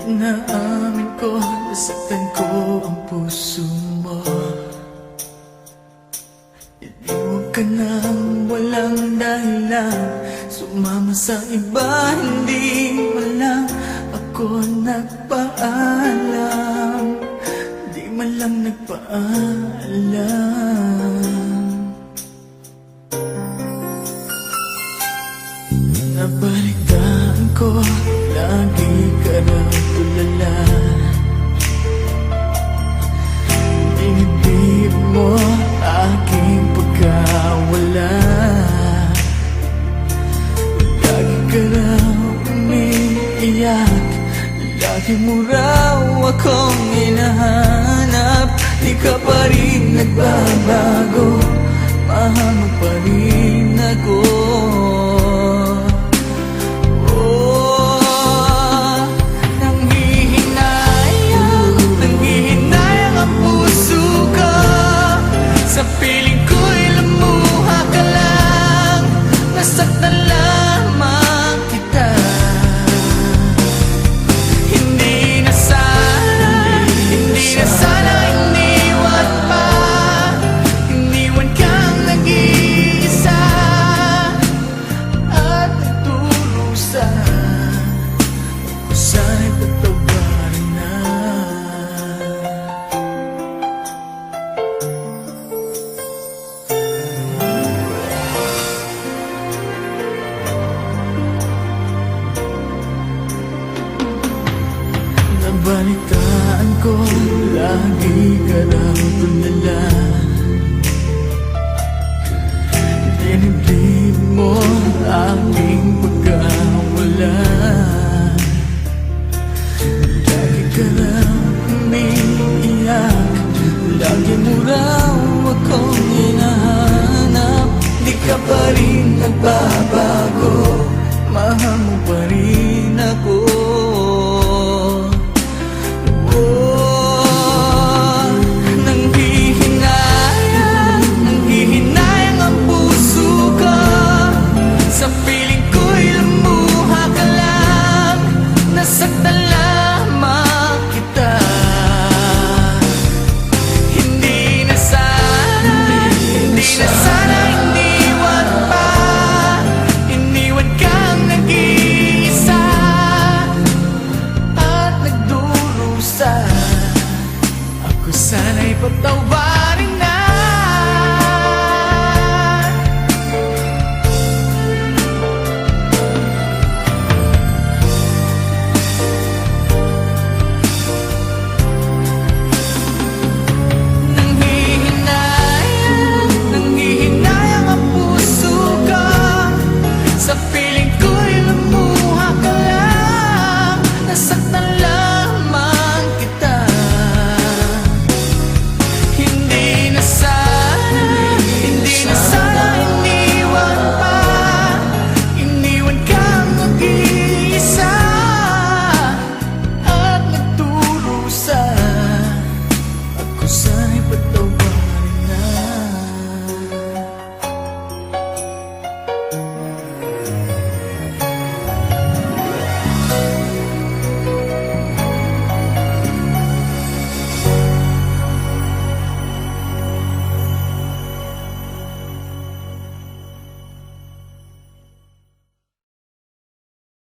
Inaamin ko, nasaktan ko ang puso mo. Iniwag ka nang walang dahilan, sumama sa iba, hindi mo lang ako nagpaalam. Di man lang nagpaalam. Nabalitaan ko, lagi ka raw tulala. Binibig mo aking pagkawala. Lagi ka raw umiiyak, lagi mo raw akong hinahanap. Di ka pa rin nagbabago, mahal mo pa rin ako. Sa piling ko'y lumuha ka lang, nasaktan lamang kita. Hindi na sana iniwan pa. Iniwan kang nag-iisa at nagdurusa. Sana'y patawarin na. Nabalitaan ko, lagi ka raw tulala.